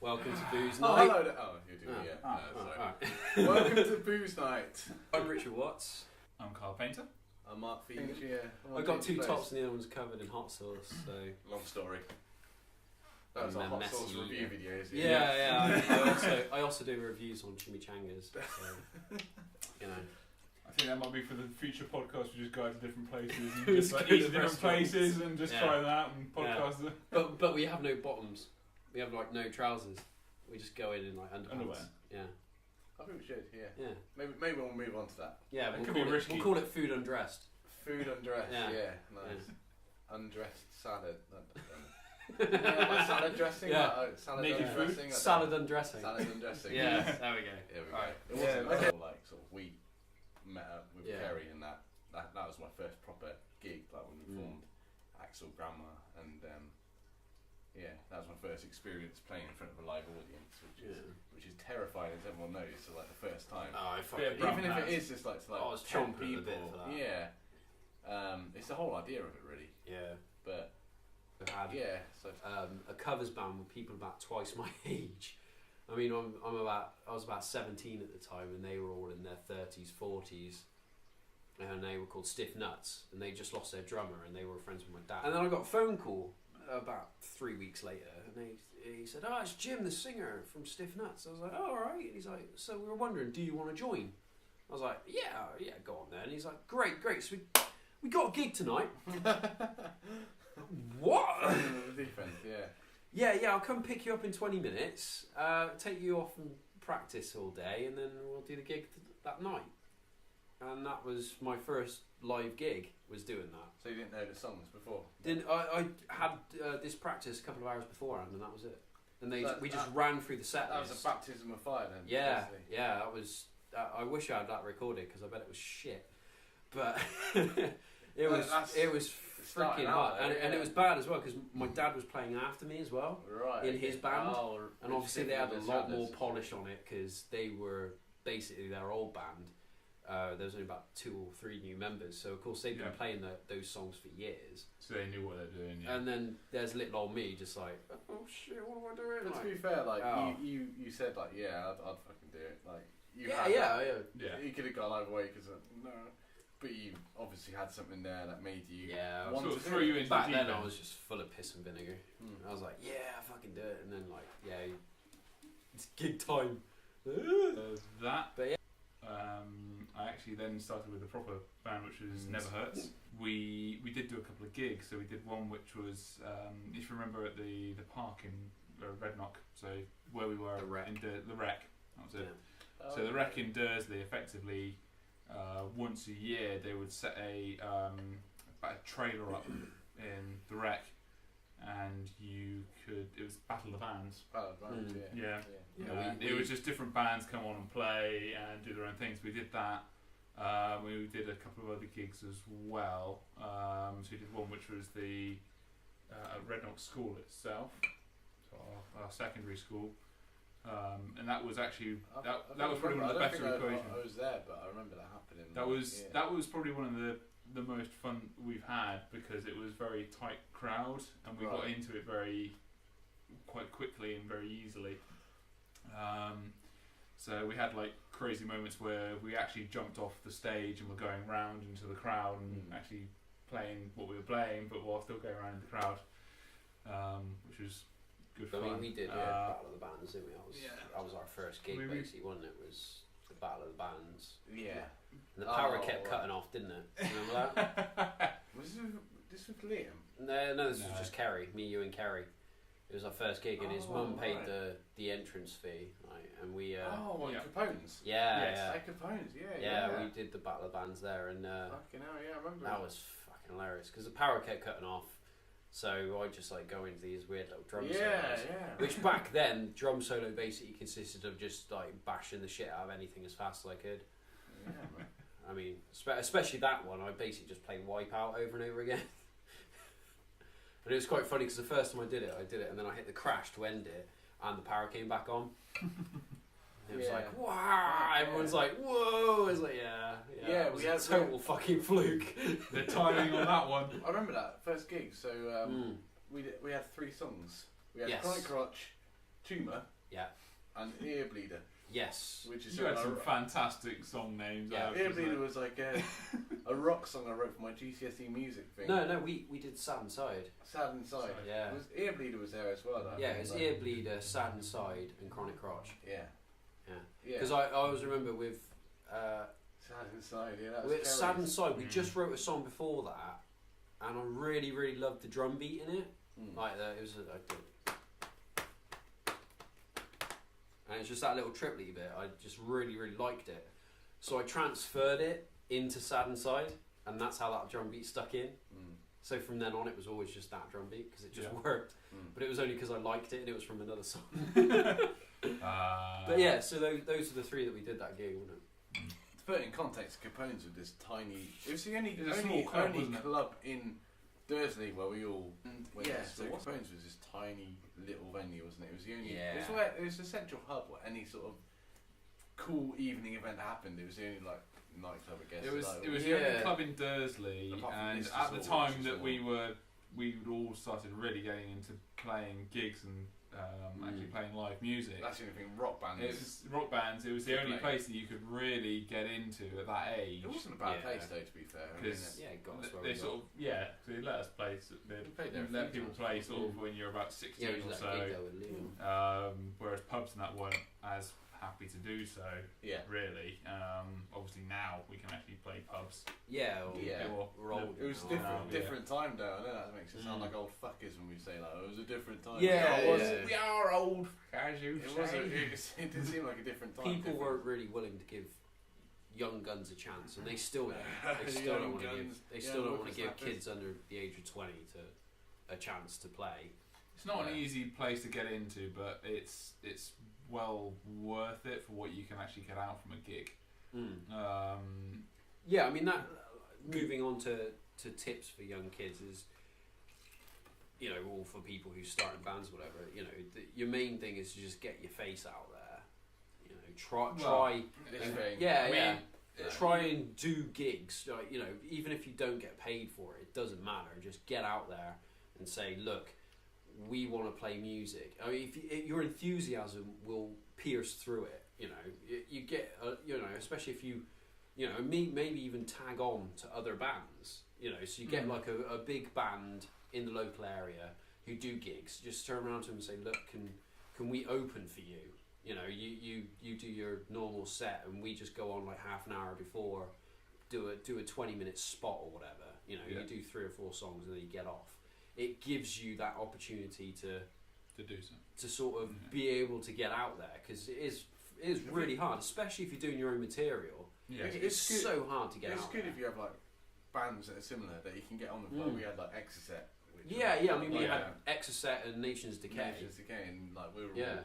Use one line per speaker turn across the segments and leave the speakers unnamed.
Welcome to Booze
Oh,
Night.
hello. Oh, you're doing it. Sorry.
Alright.
Welcome to Booze Night.
I'm Richard Watts.
I'm Carl Painter.
I'm Mark Phoenix. Yeah.
I got two tops and the other one's covered in hot sauce, so...
Long story. That was
And
our
then
hot sauce
messy,
review video, is it?
Yeah. I also do reviews on chimichangas, so... You know.
I think that might be for the future podcast. We just go out to different places and
Just
just like
go
eat
to
at different
restaurants.
places and just
Yeah.
try them out and podcast them.
But we have no bottoms. We have like no trousers. We just go in like underpants.
Underwear.
Yeah.
I think we should. Yeah.
Yeah.
Maybe we'll move on to that.
Yeah.
It
We'll
could be
call,
risky.
we'll call it food undressed.
Food undressed.
Yeah.
Yeah. Nice. Undressed salad. Like salad dressing.
Yeah.
Like, salad
Naked food?
undressing.
Salad undressing.
Salad undressing.
Yeah. There we go.
There we go.
Right.
It wasn't
Yeah.
until like sort of we met up with
Yeah.
Kerry and that was my first proper gig, like when we
Mm.
formed Axel Grammar, and yeah, that was my first experience playing in front of a live audience, which is terrifying, as everyone knows. So like the first time,
Oh, I
Yeah,
fucking...
brown
even if it
pads.
is just like to like
I was
10
chomping a
people,
bit for that.
yeah, it's the whole idea of it really.
Yeah.
But
We had
yeah, so
a covers band with people about twice my age. I mean, I was about 17 at the time, and they were all in their 30s, 40s, and they were called Stiff Nuts, and they just lost their drummer, and they were friends with my dad. And then I got a phone call about 3 weeks later, and he said, "Oh, it's Jim, the singer from Stiff Nuts." I was like, "Oh, all right." And he's like, "So we were wondering, do you want to join?" I was like, "Yeah, go on then." And he's like, "Great. So we got a gig tonight." What?
different, yeah.
Yeah, I'll come pick you up in 20 minutes, take you off and practice all day, and then we'll do the gig that night. And that was my first live gig, was doing that.
So you didn't know the songs before?
I had this practice a couple of hours beforehand, and that was it. And we just ran through the set
That was
list.
a baptism of fire then.
Yeah,
basically.
that was... I wish I had that recorded, because I bet it was shit. But it was freaking hard, and it was bad as well, because my dad was playing after me as well,
Right.
in his band, and
which
obviously they had a
different
lot
than
more
others.
polish on it, because they were basically their old band. There was only about 2 or 3 new members, so of course they'd been
Yeah.
playing those songs for years.
So they knew what they're doing. Yeah.
And then there's little old me, just like, oh shit, what am I doing?
But
Like,
to be fair, like
Oh.
you said like I'd fucking do it. Like you
yeah,
had
yeah,
that.
yeah.
Yeah.
You could have gone either way because no, but you obviously had something there that made you
Yeah,
want
Sort of
to
throw
do
you
it.
into
back
the
then
deep
I
end.
was just full of piss and vinegar.
Mm.
I was like, yeah, fucking do it, and then like, yeah, it's gig time.
That.
But yeah.
I actually then started with a proper band, which was
Mm.
Never Hurts. We did do a couple of gigs. So we did one which was, if you remember, at the park in Redknock. So where we were
The Rec.
in the Rec. That was it.
Yeah.
So the Rec in Dursley, effectively, once a year they would set a trailer up in the Rec, and it was Battle of the Bands. Yeah.
Yeah,
It was just different bands come on and play and do their own things. We did that. We did a couple of other gigs as well. So we did one which was the Redknock School itself, so our secondary school, and that was actually that was probably one of the better equations.
I was there, but I remember that happening.
That was probably one of the most fun we've had, because it was very tight crowd and we got
Right.
into it quite quickly and very easily. So we had like crazy moments where we actually jumped off the stage and were going round into the crowd and actually playing what we were playing, but while still going around in the crowd, which was good
I
fun.
mean, we did Battle of the Bands, didn't we? That was our first gig,
I mean, we-
basically, wasn't it? Was the Battle of the Bands.
Yeah.
And the power
Oh,
kept
right.
cutting off, didn't it? Remember that?
Was this with Liam?
No, this
No.
was just Kerry, me, you and Kerry. It was our first gig, and his
Oh,
mum paid
right.
the entrance fee, right? And we
yeah.
Capone's.
yeah,
Capone's,
yeah, we did the Battle of the Bands there, and
Fucking hell, yeah, I remember.
that was fucking hilarious, because the power kept cutting off, so I just like go into these weird little drum solos.
yeah.
Which back then, drum solo basically consisted of just like bashing the shit out of anything as fast as I could.
Yeah, man.
I mean, especially that one, I basically just played Wipeout over and over again. And it was quite funny, because the first time I did it, and then I hit the crash to end it, and the power came back on. It was
Yeah.
like, wow! Everyone's like, whoa! It's like, yeah.
Yeah,
it was
we
a
had-
total fucking fluke.
The timing on that one.
I remember that first gig. So
Mm.
we had 3 songs. We had
Yes.
Chronic Crotch, Tumour,
Yeah.
and Ear Bleeder,
Yes.
which is
You had
something
some fantastic song names.
Yeah,
out,
Ear
wasn't
Bleeder
it?
was like a rock song I wrote for my GCSE music thing.
No, we did Sad Inside.
Sad Inside.
Yeah.
Was Ear Bleeder was there as well. Though.
Yeah, it was Ear Bleeder, Sad Inside, and Chronic Crotch.
Yeah.
Yeah.
Yeah.
Because I always remember with
Sad Inside. Yeah, that was
Sad
Kerry's.
Inside, we
Mm.
just wrote a song before that, and I really, really loved the drum beat in it.
Mm.
Like it was and it's just that little triplet bit. I just really, really liked it. So I transferred it into Sad Inside, and that's how that drum beat stuck in.
Mm.
So from then on, it was always just that drum beat because it just
Yeah.
worked.
Mm.
But it was only because I liked it, and it was from another song.
Uh,
But yeah, so those are the three that we did that gig, wasn't it?
To put it in context, Capone's was this tiny. It was the only
It was a small club,
only
wasn't it?
club in Dursley where we all. Went.
Yeah,
So
so-
Capone's was this tiny little venue, wasn't it? It was the only.
Yeah.
It was the central hub where any sort of cool evening event happened. It was the only like nightclub, I guess.
It was
like,
it was the
Yeah.
only club in Dursley,
Apart from
and
this
at the
sort of
time
watches
that
and
we'd all started really getting into playing gigs and actually playing live music.
That's the only thing. Rock bands.
It was rock bands. It was the
Could
only
play.
place that you could really get into at that age.
It wasn't a bad
Yeah.
place though, to be fair. I mean,
Because
Yeah, it got us where
they
we
sort
got.
of they let us play. They
We played there a
let
few
people
times.
play sort of when you're about 16
Yeah, it
or
was that gig
so.
though with Liam.
Whereas pubs and that weren't as happy to do so.
yeah.
Really. Obviously now we can actually play pubs.
Yeah, well,
Yeah.
we're older
It was
now.
different,
yeah.
different time though. I know that makes it sound
Mm.
like old fuckers when we say like it was a different time.
Yeah,
it was.
yeah.
We are old, as you
It
say.
was. It did seem like a different time.
People
different.
weren't really willing to give young guns a chance, and they still don't. They still
Young
don't want to
guns,
give. They
young
still don't want to give
whippersnappers.
kids under the age of 20 to a chance to play.
It's not an
Yeah.
easy place to get into, but it's well worth it for what you can actually get out from a gig.
Yeah, I mean that. Moving on to tips for young kids is, you know, all for people who start in bands, or whatever. You know, your main thing is to just get your face out there. You know, try.
This
and-
thing.
Yeah,
I mean,
yeah.
Yeah.
Try and do gigs. Like, you know, even if you don't get paid for it, it doesn't matter. Just get out there and say, look, we want to play music. I mean, if your enthusiasm will pierce through it. You know, you get, you know, especially if you know, maybe even tag on to other bands. You know, so you get like a big band in the local area who do gigs. Just turn around to them and say, look, can we open for you? You know, you do your normal set, and we just go on like half an hour before, do a 20-minute spot or whatever. You know,
Yeah.
you do 3 or 4 songs and then you get off. It gives you that opportunity to
do so.
sort of
Yeah.
be able to get out there, because it is really hard, especially if you're doing your own material.
Yeah.
It's
good.
so hard to get
It's
out
good
there.
if you have like bands that are similar that you can get on the. Like we had like Exocet. Which
Yeah,
was,
I mean, we
like,
had Exocet and Nations Decay.
Nations Decay, and like we were
Yeah.
all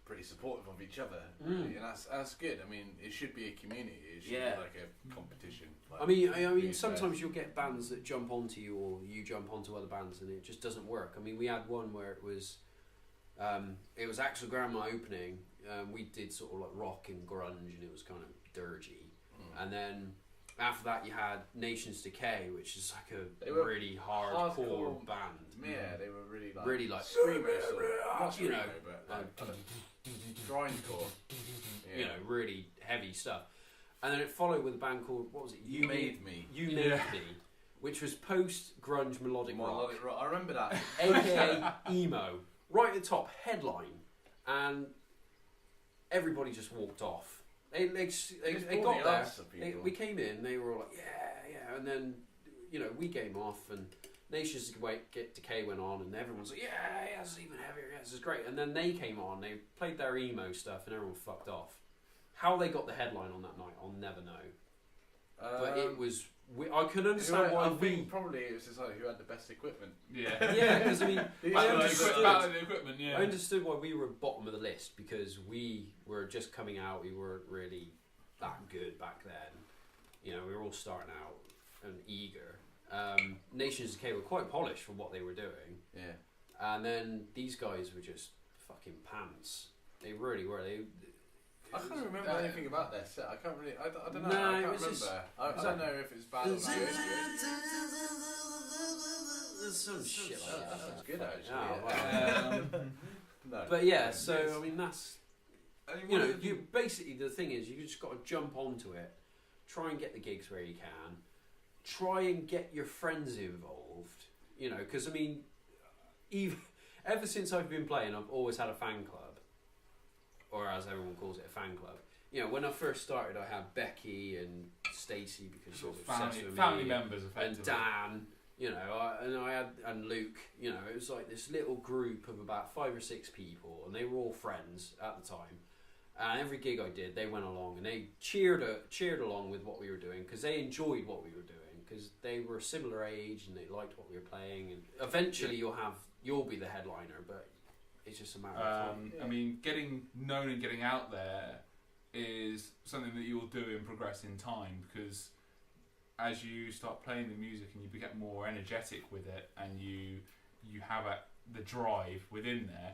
pretty supportive of each other,
Mm.
really, and that's good. I mean, it should be a community. It should
Yeah.
be like a competition. Like,
I mean,
these
sometimes
guys.
you'll get bands that jump onto you, or you jump onto other bands, and it just doesn't work. I mean, we had one where it was Axel Grandma opening. We did sort of like rock and grunge, and it was kind of dirgy. And then after that, you had Nations Decay, which is like
They
a
were
really hardcore
hardcore.
band.
Yeah, they were really like
Really, like,
screamo sort of, not
you
screamo,
know,
but
like,
grindcore. Yeah.
you know, really heavy stuff. And then it followed with a band called, what was it?
You Made Me.
You
Yeah.
Made Me, which was post grunge melodic rock,
Melodic rock. I remember that.
aka emo, right at the top, headline, and everybody just walked off. They
brought
got
the
there.
answer, people.
We came in. They were all like, yeah, and then you know we came off, and Nations Decay went on, and everyone's like, yeah, this is even heavier. Yeah, this is great. And then they came on. They played their emo stuff, and everyone fucked off. How they got the headline on that night, I'll never know. But it was. I can understand why
I
we.
think probably it was decided who had the best equipment.
Yeah.
Yeah, because I mean, I understood.
The equipment, yeah.
I understood why we were bottom of the list, because we were just coming out. We weren't really that good back then. You know, we were all starting out and eager. Nations Decay were quite polished for what they were doing,
Yeah.
and then these guys were just fucking pants. They really were.
I can't remember anything about their set. I can't really. I don't know.
No,
I
it
can't
was
remember.
just-
I don't know if it's bad or not.
There's some shit like that.
That sounds good actually.
Oh, wow.
No.
But yeah, so I mean that's
I mean,
you
one
know
of the-
you basically the thing is you just got to jump onto it, try and get the gigs where you can, try and get your friends involved. You know, because I mean, even ever since I've been playing, I've always had a fan club, or as everyone calls it, a fan club. You know, when I first started, I had Becky and Stacey because she was obsessed with
family
me,
members,
and
effectively.
Dan. You know, I had and Luke. You know, it was like this little group of about 5 or 6 people, and they were all friends at the time. And every gig I did, they went along and they cheered along with what we were doing because they enjoyed what we were doing because they were a similar age and they liked what we were playing. And eventually, you'll be the headliner, but it's just a matter of time.
I mean, getting known and getting out there is something that you'll do and progress in time because as you start playing the music and you get more energetic with it and you have the drive within there,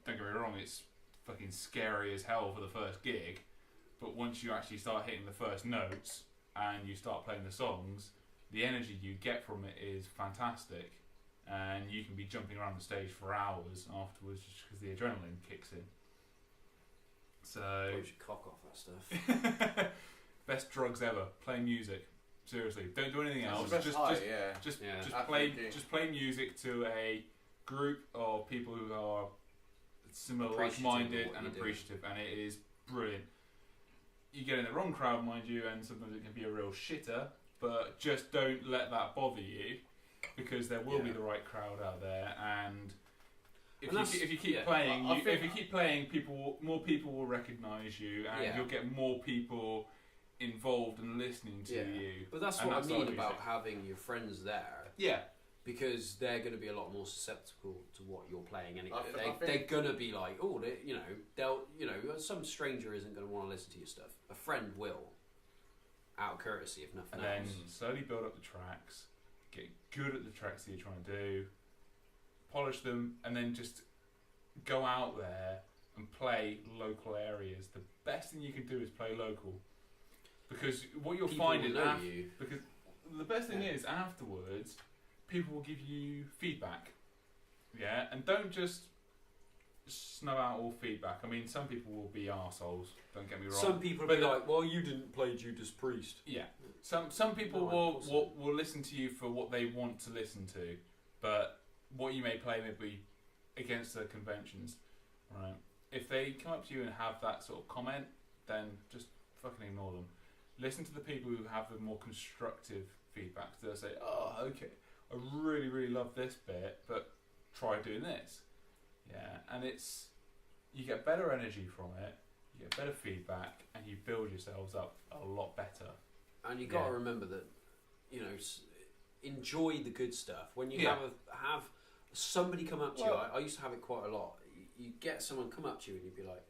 don't get me wrong, it's fucking scary as hell for the first gig, but once you actually start hitting the first notes and you start playing the songs, the energy you get from it is fantastic and you can be jumping around the stage for hours afterwards just because the adrenaline kicks in. So
You should cock off that stuff.
best drugs ever, play music. Seriously, don't do anything
That's
else.
the best high, yeah.
Just
Yeah.
just play music to a group of people who are similar,
Appreciative
like-minded,
of what
and
you do.
appreciative, and it is brilliant. You get in the wrong crowd, mind you, and sometimes it can be a real shitter. But just don't let that bother you, because there will be
Yeah.
the right crowd out there, and if
And
you keep
yeah,
playing,
I think-
if you keep playing, more people will recognise you, and
Yeah.
you'll get more people involved and listening to
Yeah.
you.
But that's
And
what
that's
I mean
what
about
music.
having your friends there.
Yeah.
Because they're going to be a lot more susceptible to what you're playing anyway.
I think-
They're going to be like, oh, some stranger isn't going to want to listen to your stuff. A friend will, out of courtesy, if nothing
And then
else.
slowly build up the tracks, get good at the tracks that you're trying to do, polish them, and then just go out there and play local areas. The best thing you can do is play local, because what you'll
People
find
will
is
know you.
because the best thing
Yeah.
is afterwards, people will give you feedback. Yeah, and don't just snub out all feedback. I mean, some people will be arseholes. Don't get me wrong.
Some people
But
be
the-
like, well, you didn't play Judas Priest.
Yeah, some people
No, of
will,
course
will listen to you for what they want to listen to, but what you may play may be against the conventions, right? If they come up to you and have that sort of comment, then just fucking ignore them. Listen to the people who have the more constructive feedback. They'll say, "Oh, okay, I really, really love this bit, but try doing this." Yeah, and you get better energy from it, you get better feedback, and you build yourselves up a lot better.
And you got to
Yeah.
remember that, enjoy the good stuff. When you
Yeah.
have somebody come up to
Well-
you, I used to have it quite a lot. You get someone come up to you and you'd be like,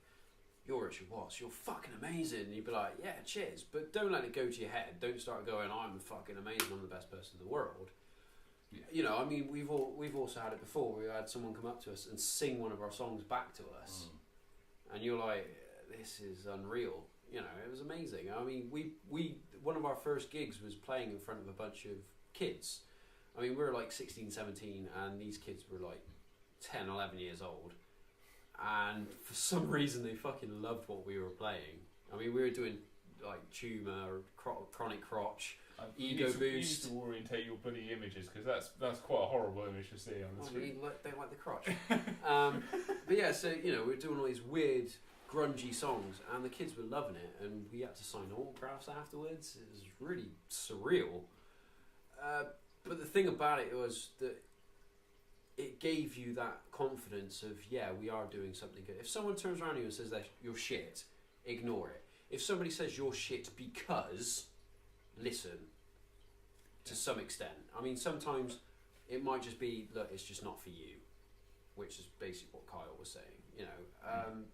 "You're Richard Watts, you're fucking amazing." And you'd be like, "Yeah, cheers," but don't let it go to your head. Don't start going, "I'm fucking amazing, I'm the best person in the world."
Yeah.
You know, I mean, we've also had it before. We had someone come up to us and sing one of our songs back to us, and you're like, "This is unreal." You know, it was amazing. I mean, we one of our first gigs was playing in front of a bunch of kids. I mean, we were like 16, 17, and these kids were like 10, 11 years old. And for some reason, they fucking loved what we were playing. I mean, we were doing like Tumor, Chronic Crotch. Ego
you need
boost.
to orientate your bloody images, because that's quite a horrible image to see on the
Well,
screen.
they like the crotch. But yeah, so, we're doing all these weird, grungy songs, and the kids were loving it, and we had to sign autographs afterwards. It was really surreal. But the thing about it was that it gave you that confidence of, yeah, we are doing something good. If someone turns around to you and says that you're shit, ignore it. If somebody says you're shit because, listen to some extent. I mean, sometimes it might just be, look, it's just not for you, which is basically what Kyle was saying,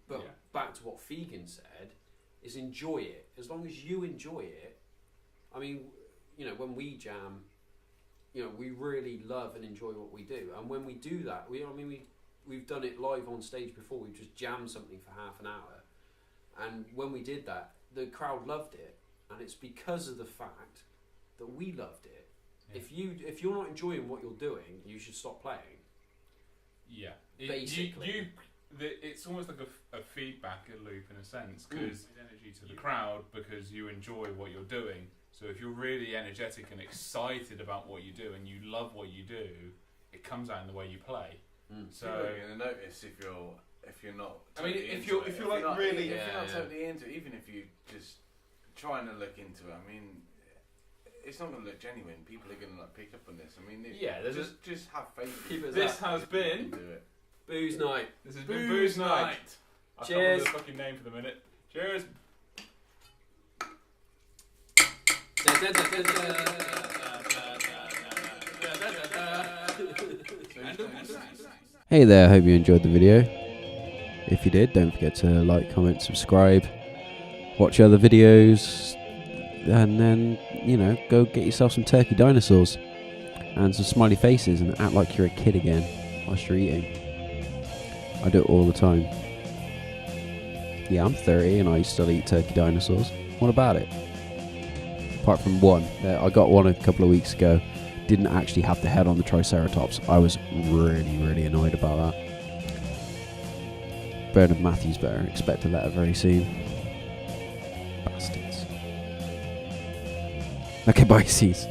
But
Yeah.
back to what Fegan said, is enjoy it. As long as you enjoy it, I mean, when we jam, we really love and enjoy what we do. And when we do that, we've done it live on stage before. We've just jammed something for half an hour. And when we did that, the crowd loved it. And it's because of the fact that we loved it.
Yeah.
If you're not enjoying what you're doing, you should stop playing.
Yeah.
Basically.
it's almost like a feedback loop in a sense, because it's energy to the crowd because you enjoy what you're doing. So if you're really energetic and excited about what you do and you love what you do, it comes out in the way you play. So
you're gonna notice if you're not.
I mean,
Totally
if you're like really,
if you're not totally into it, even if you just trying to look into it, I mean, it's not going to look genuine. People are going to like pick up on this. I mean, just have faith.
This has been
Booze Night.
This has been Booze Night.
Cheers.
I can't remember the fucking name for the minute. Cheers.
Hey there, hope you enjoyed the video. If you did, don't forget to like, comment, subscribe, watch other videos, and then, you know, go get yourself some turkey dinosaurs and some smiley faces and act like you're a kid again whilst you're eating. I do it all the time. Yeah, I'm 30 and I still eat turkey dinosaurs. What about it? Apart from one. I got one a couple of weeks ago. Didn't actually have the head on the Triceratops. I was really, really annoyed about that. Bernard Matthews better expect a letter very soon. Bastards. Okay, bye, sees.